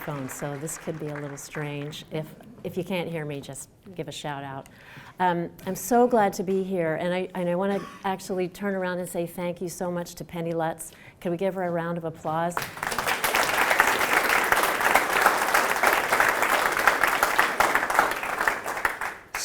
headphones, so this could be a little strange. If you can't hear me, just give a shout out. I'm so glad to be here, and I want to actually turn around and say thank you so much to Penny Lutz. Could we give her a round of applause?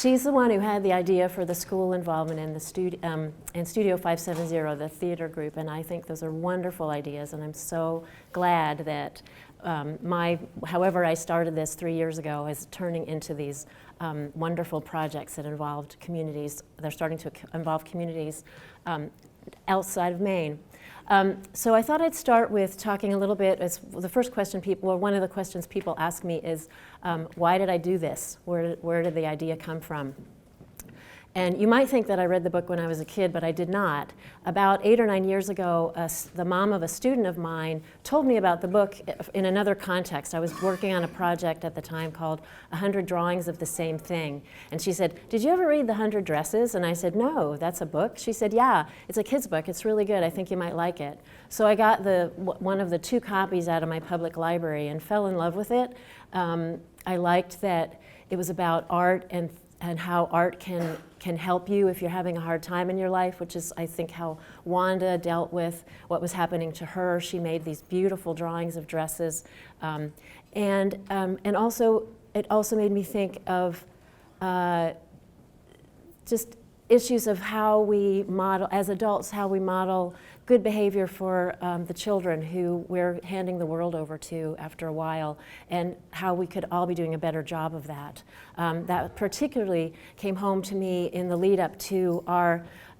She's the one who had the idea for the school involvement in the Studio 570, the theater group, and I think those are wonderful ideas, and I'm so glad that however I started this 3 years ago is turning into these wonderful projects that involved communities. They're starting to involve communities outside of Maine. So I thought I'd start with talking a little bit, as the first question one of the questions people ask me is, why did I do this? Where did the idea come from? And you might think that I read the book when I was a kid, but I did not. About 8 or 9 years ago, the mom of a student of mine told me about the book in another context. I was working on a project at the time called 100 Drawings of the Same Thing. And she said, "Did you ever read The 100 Dresses?" And I said, "No, that's a book." She said, "Yeah, it's a kid's book. It's really good. I think you might like it." So I got one of the 2 copies out of my public library and fell in love with it. I liked that it was about art and how art can help you if you're having a hard time in your life, which is, I think, how Wanda dealt with what was happening to her. She made these beautiful drawings of dresses. And also, it also made me think of just issues of how we model, as adults, how we model good behavior for the children who we're handing the world over to after a while, and how we could all be doing a better job of that. That particularly came home to me in the lead up to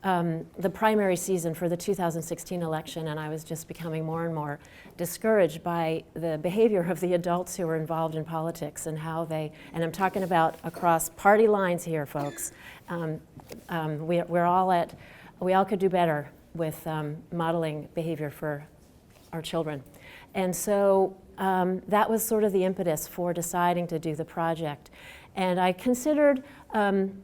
the primary season for the 2016 election, and I was just becoming more and more discouraged by the behavior of the adults who were involved in politics and how and I'm talking about across party lines here, folks. We all could do better with modeling behavior for our children. And so that was sort of the impetus for deciding to do the project. And I considered coming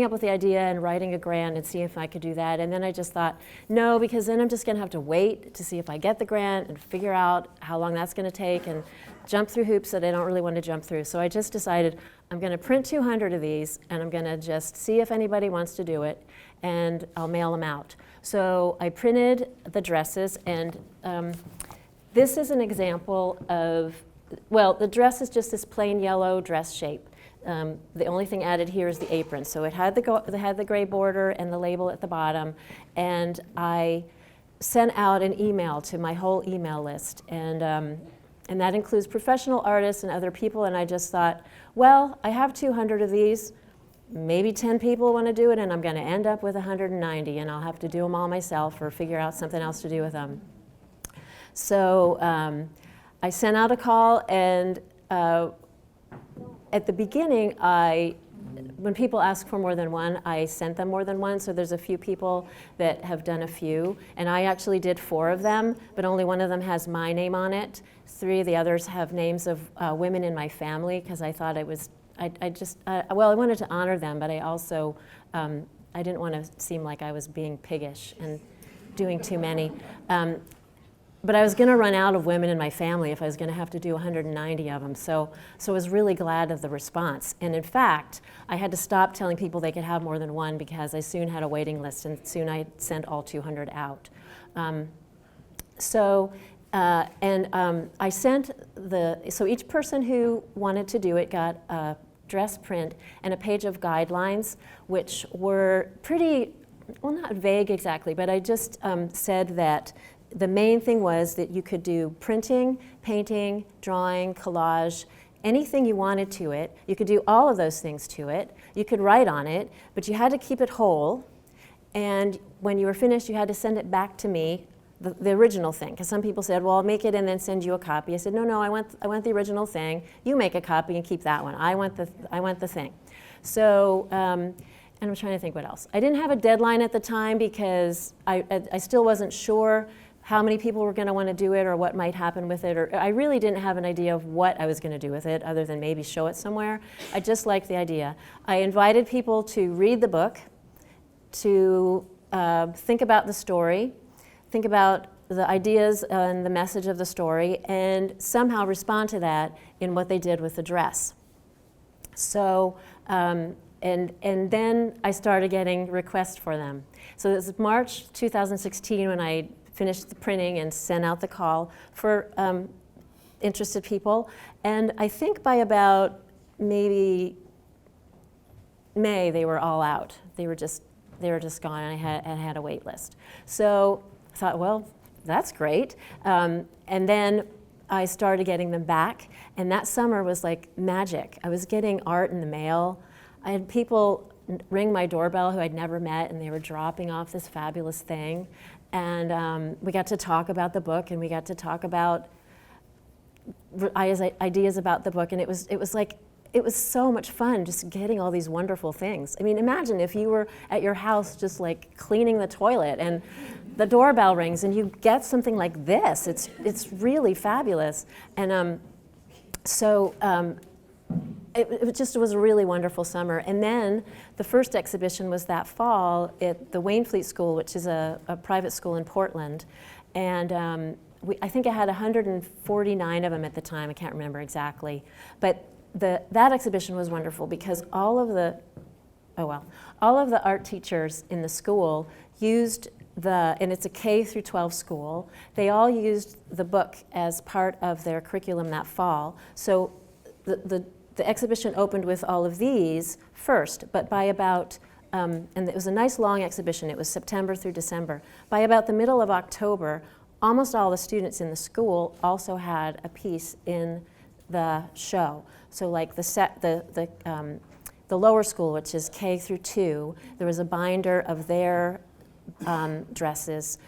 up with the idea and writing a grant and seeing if I could do that. And then I just thought, no, because then I'm just going to have to wait to see if I get the grant and figure out how long that's going to take and jump through hoops that I don't really want to jump through. So I just decided I'm going to print 200 of these, and I'm going to just see if anybody wants to do it, and I'll mail them out. So I printed the dresses, and this is an example of, well, the dress is just this plain yellow dress shape. The only thing added here is the apron. So it had the gray border and the label at the bottom, and I sent out an email to my whole email list, and that includes professional artists and other people, and I just thought, well, I have 200 of these, maybe 10 people want to do it, and I'm going to end up with 190, and I'll have to do them all myself or figure out something else to do with them. So I sent out a call, and at the beginning, when people ask for more than one, I sent them more than one, so there's a few people that have done a few, and I actually did 4 of them, but only one of them has my name on it. 3 of the others have names of women in my family, because I thought I wanted to honor them, but I also, I didn't want to seem like I was being piggish and doing too many. But I was going to run out of women in my family if I was going to have to do 190 of them. So I was really glad of the response. And in fact, I had to stop telling people they could have more than one because I soon had a waiting list, and soon I sent all 200 out. I sent so each person who wanted to do it got a dress print and a page of guidelines, which were pretty, well, not vague exactly, but I just said that the main thing was that you could do printing, painting, drawing, collage, anything you wanted to it. You could do all of those things to it. You could write on it, but you had to keep it whole. And when you were finished, you had to send it back to me, the original thing. Because some people said, well, I'll make it and then send you a copy. I said, no, I want the original thing. You make a copy and keep that one. I want the thing. So, and I'm trying to think what else. I didn't have a deadline at the time because I still wasn't sure how many people were going to want to do it or what might happen with it. Or I really didn't have an idea of what I was going to do with it other than maybe show it somewhere. I just liked the idea. I invited people to read the book, to think about the story, think about the ideas and the message of the story and somehow respond to that in what they did with the dress. So, and then I started getting requests for them. So it was March 2016 when I finished the printing and sent out the call for interested people. And I think by about maybe May, they were all out. They were just gone, and I had a wait list. So I thought, well, that's great. And then I started getting them back, and that summer was like magic. I was getting art in the mail. I had people ring my doorbell who I'd never met, and they were dropping off this fabulous thing. And we got to talk about the book, and we got to talk about ideas about the book, and it was so much fun just getting all these wonderful things. I mean, imagine if you were at your house just like cleaning the toilet and the doorbell rings and you get something like this. It's really fabulous. And it just was a really wonderful summer. And then the first exhibition was that fall at the Waynfleet School, which is a private school in Portland. And I think I had 149 of them at the time. I can't remember exactly. But that exhibition was wonderful because all of the art teachers in the school used and it's a K through 12 school, they all used the book as part of their curriculum that fall. So the exhibition opened with all of these first, but by about, and it was a nice long exhibition, it was September through December. By about the middle of October, almost all the students in the school also had a piece in the show. So like the lower school, which is K through 2, there was a binder of their dresses.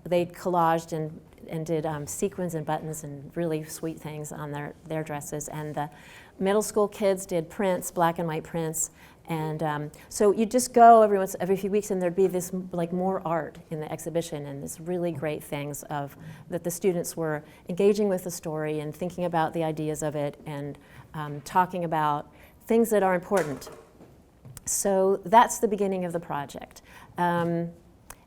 They'd collaged and did sequins and buttons and really sweet things on their dresses. And the middle school kids did prints, black and white prints. And so you'd just go every few weeks, and there'd be this like more art in the exhibition, and this really great things that the students were engaging with the story and thinking about the ideas of it and talking about things that are important. So that's the beginning of the project.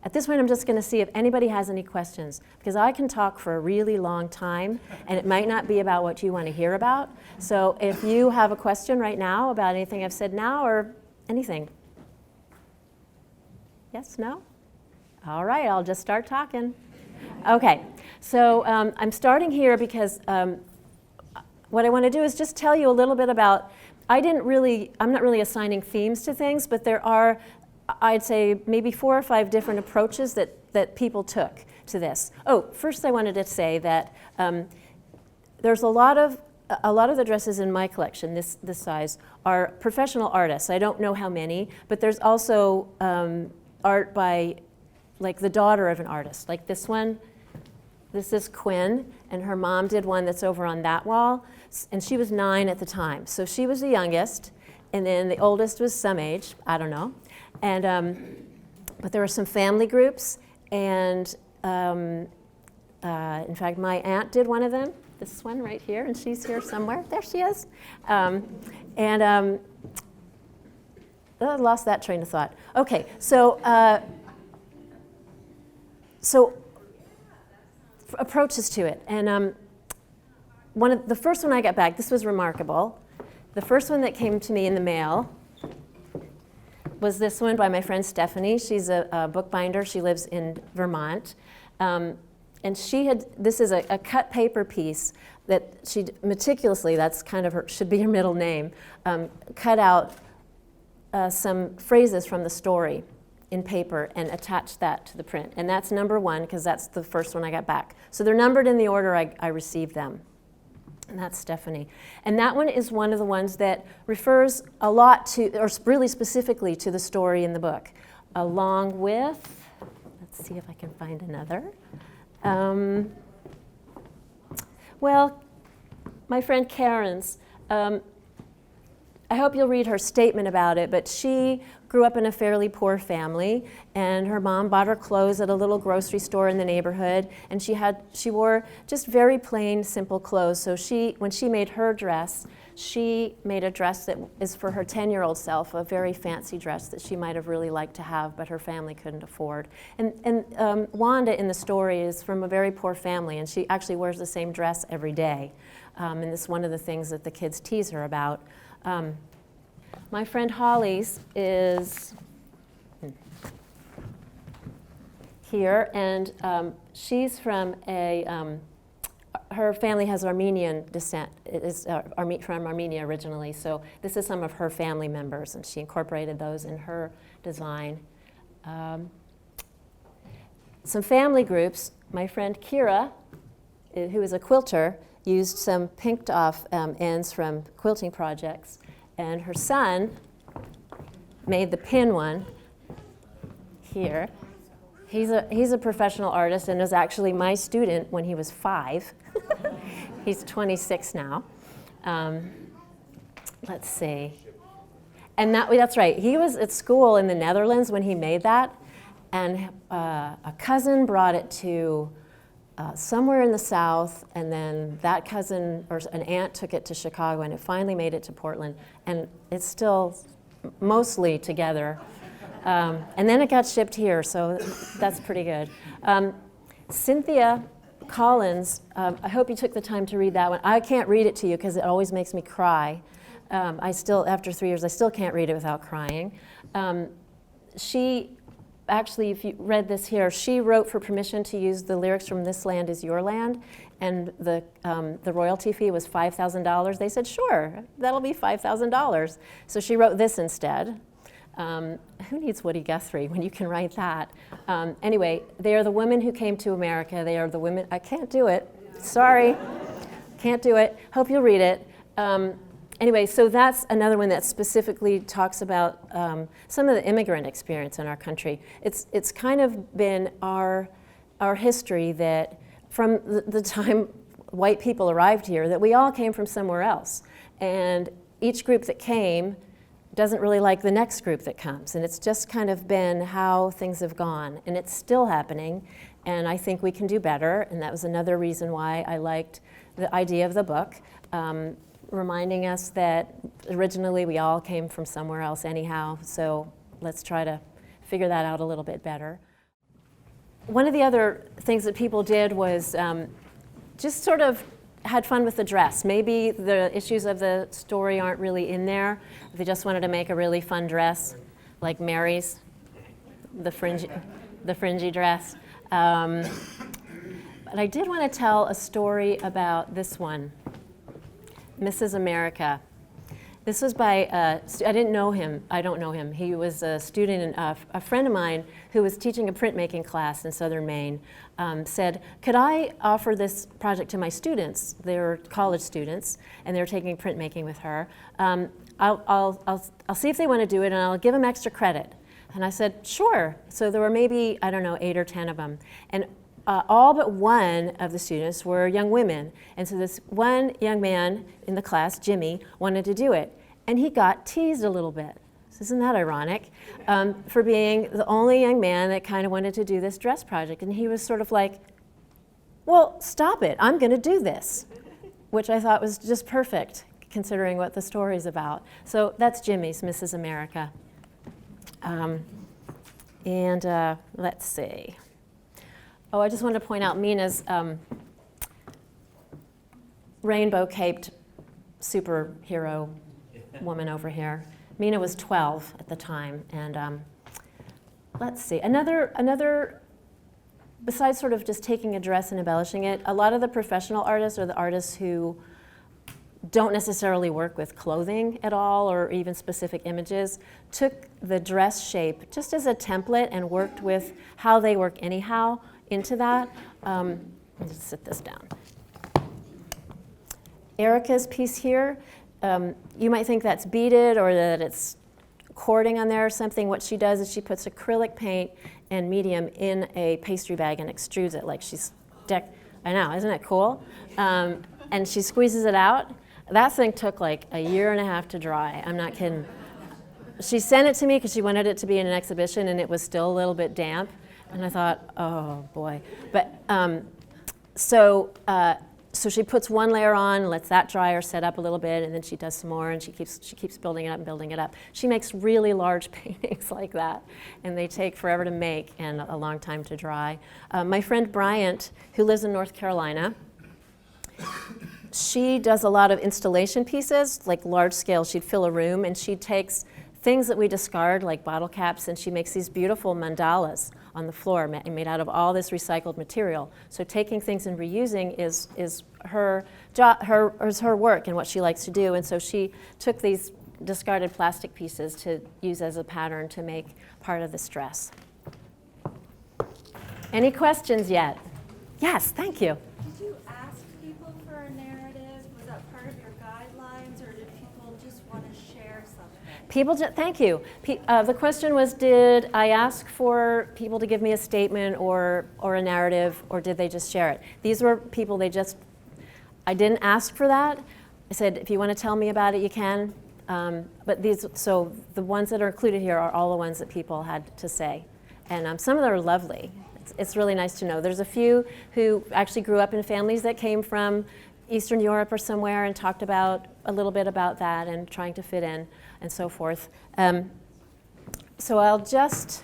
At this point, I'm just going to see if anybody has any questions, because I can talk for a really long time, and it might not be about what you want to hear about. So if you have a question right now about anything I've said now or anything. Yes, no? All right, I'll just start talking. Okay, so I'm starting here because what I want to do is just tell you a little bit about, I'm not really assigning themes to things, but there are, I'd say, maybe 4 or 5 different approaches that people took to this. Oh, first I wanted to say that there's a lot of the dresses in my collection, this size, are professional artists. I don't know how many, but there's also art by, like, the daughter of an artist. Like this one, this is Quinn, and her mom did one that's over on that wall, and she was 9 at the time. So she was the youngest, and then the oldest was some age, I don't know. And but there were some family groups, and in fact, my aunt did one of them. This one right here, and she's here somewhere. There she is. I lost that train of thought. Okay, so approaches to it, and the first one I got back, this was remarkable. The first one that came to me in the mail was this one by my friend Stephanie. She's a bookbinder. She lives in Vermont. And this is a cut paper piece that she meticulously, that's kind of should be her middle name, cut out some phrases from the story in paper and attached that to the print. And that's number 1, because that's the first one I got back. So they're numbered in the order I received them. And that's Stephanie. And that one is one of the ones that refers a lot to, or really specifically to the story in the book, along with, let's see if I can find another. Well, my friend Karen's, I hope you'll read her statement about it, but she grew up in a fairly poor family, and her mom bought her clothes at a little grocery store in the neighborhood, and she wore just very plain, simple clothes. So when she made her dress, she made a dress that is for her 10-year-old self, a very fancy dress that she might have really liked to have, but her family couldn't afford. And Wanda in the story is from a very poor family, and she actually wears the same dress every day. And it's one of the things that the kids tease her about. My friend Holly's is here, and she's from her family has Armenian descent. It is from Armenia originally, so this is some of her family members, and she incorporated those in her design. Some family groups. My friend Kira, who is a quilter, used some pinked off ends from quilting projects, and her son made the pin one here. He's a professional artist and was actually my student when he was 5. He's 26 now. Let's see. And that's right. He was at school in the Netherlands when he made that, and a cousin brought it to somewhere in the South, and then that cousin or an aunt took it to Chicago, and it finally made it to Portland, and it's still mostly together. And then it got shipped here, so that's pretty good. Cynthia Collins, I hope you took the time to read that one. I can't read it to you because it always makes me cry. After 3 years, I still can't read it without crying. She actually, if you read this here, she wrote for permission to use the lyrics from This Land Is Your Land, and the royalty fee was $5,000. They said, sure, that'll be $5,000. So she wrote this instead. Who needs Woody Guthrie when you can write that? Anyway, they are the women who came to America. They are the women, I can't do it, sorry, can't do it. Hope you'll read it. Anyway, so that's another one that specifically talks about some of the immigrant experience in our country. It's kind of been our history that from the time white people arrived here, that we all came from somewhere else. And each group that came doesn't really like the next group that comes. And it's just kind of been how things have gone. And it's still happening. And I think we can do better. And that was another reason why I liked the idea of the book. Reminding us that originally we all came from somewhere else anyhow, so let's try to figure that out a little bit better. One of the other things that people did was just sort of had fun with the dress. Maybe the issues of the story aren't really in there. They just wanted to make a really fun dress, like Mary's, the fringy dress. But I did want to tell a story about this one. Mrs. America. This was by, I didn't know him, I don't know him. He was a student, a friend of mine who was teaching a printmaking class in Southern Maine, said, could I offer this project to my students? They were college students, and they were taking printmaking with her. I'll see if they want to do it, and I'll give them extra credit. And I said, sure. So there were maybe, 8 or 10 of them. And all but one of the students were young women. And so this one young man in the class, Jimmy, wanted to do it. And he got teased a little bit. So isn't that ironic? For being the only young man that kind of wanted to do this dress project. And he was sort of like, well, stop it, I'm going to do this. Which I thought was just perfect, considering what the story's about. So that's Jimmy's Mrs. America. Let's see. Oh, I just wanted to point out Mina's rainbow-caped superhero woman over here. Mina was 12 at the time, and let's see. Another, besides sort of just taking a dress and embellishing it, a lot of the professional artists, or the artists who don't necessarily work with clothing at all, or even specific images, took the dress shape just as a template and worked with how they work anyhow into that. Let me just sit this down. Erica's piece here, you might think that's beaded or that it's cording on there or something. What she does is she puts acrylic paint and medium in a pastry bag and extrudes it like she's I know, isn't it cool? And she squeezes it out. That thing took like a year and a half to dry. I'm not kidding. She sent it to me because she wanted it to be in an exhibition, and it was still a little bit damp. And I thought, oh boy. But so she puts one layer on, lets that dry or set up a little bit, and then she does some more, and she keeps building it up and building it up. She makes really large paintings like that, and they take forever to make and a long time to dry. My friend Bryant, who lives in North Carolina, she does a lot of installation pieces, like large scale. She'd fill a room, and she takes things that we discard, like bottle caps, and she makes these beautiful mandalas on the floor made out of all this recycled material. So taking things and reusing is her work and what she likes to do. And so she took these discarded plastic pieces to use as a pattern to make part of this dress. Any questions yet? Yes, thank you. Did you ask people for a narrative? Was that part of your guidelines, or did people just want to share something? Thank you. The question was, did I ask for people to give me a statement or a narrative, or did they just share it? These were people, I didn't ask for that. I said, if you want to tell me about it, you can. So the ones that are included here are all the ones that people had to say. And some of them are lovely. It's really nice to know. There's a few who actually grew up in families that came from Eastern Europe or somewhere and talked about a little bit about that and trying to fit in and so forth. So I'll just,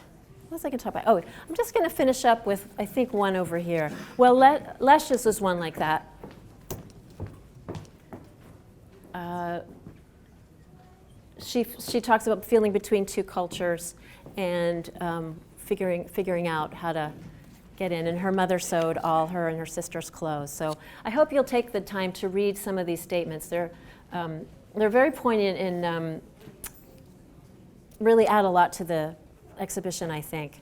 what was I going to talk about? Oh, I'm just going to finish up with, I think, one over here. Well, Lecious is one like that. She talks about feeling between two cultures and figuring out how to get in. And her mother sewed all her and her sister's clothes. So I hope you'll take the time to read some of these statements. They're very poignant and really add a lot to the exhibition, I think.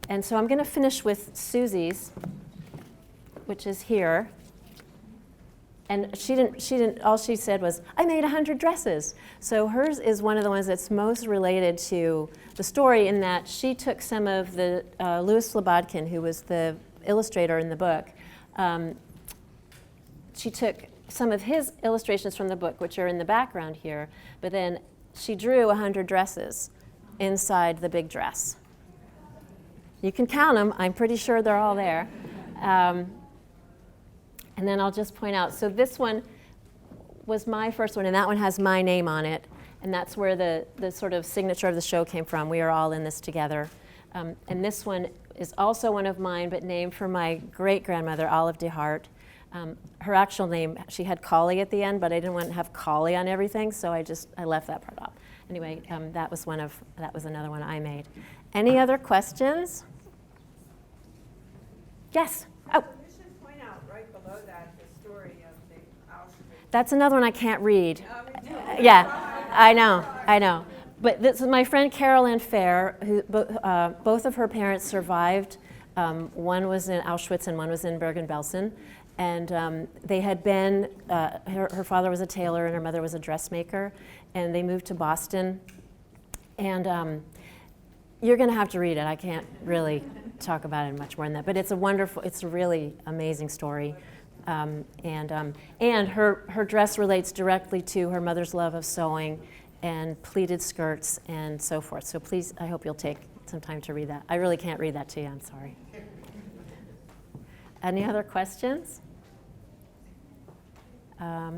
And so I'm going to finish with Susie's, which is here. And she didn't, all she said was, I made 100 dresses. So hers is one of the ones that's most related to the story in that she took some of the, Louis Slobodkin, who was the illustrator in the book, she took some of his illustrations from the book, which are in the background here, but then she drew 100 dresses inside the big dress. You can count them, I'm pretty sure they're all there. And then I'll just point out, so this one was my first one, and that one has my name on it, and that's where the sort of signature of the show came from. We are all in this together. And this one is also one of mine, but named for my great-grandmother, Olive DeHart. Her actual name, she had Collie at the end, but I didn't want to have Collie on everything, so I left that part off. Anyway, that was another one I made. Any other questions? Yes? Oh. That's another one I can't read. Yeah, I know. But this is my friend Carol Ann Fair, who both of her parents survived. One was in Auschwitz and one was in Bergen-Belsen. And they had been, her father was a tailor and her mother was a dressmaker. And they moved to Boston. And you're going to have to read it. I can't really talk about it much more than that. But it's a really amazing story. And her dress relates directly to her mother's love of sewing and pleated skirts and so forth. So please, I hope you'll take some time to read that. I really can't read that to you, I'm sorry. Any other questions? Yeah?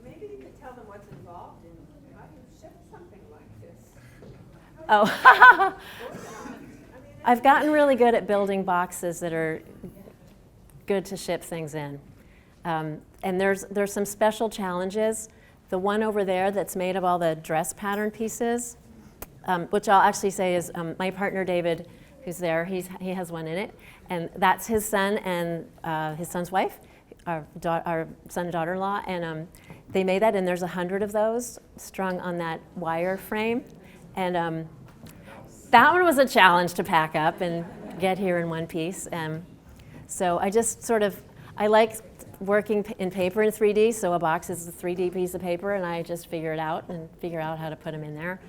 Maybe you could tell them what's involved in how you ship something like this. Oh, I've gotten really good at building boxes that are good to ship things in. And there's some special challenges. The one over there that's made of all the dress pattern pieces, which I'll actually say is my partner David, who's there, he has one in it. And that's his son and his son's wife, our son and daughter-in-law. And they made that, and there's 100 of those strung on that wire frame. And that one was a challenge to pack up and get here in one piece. So I just I like working in paper in 3D, so a box is a 3D piece of paper, and I just figure out how to put them in there.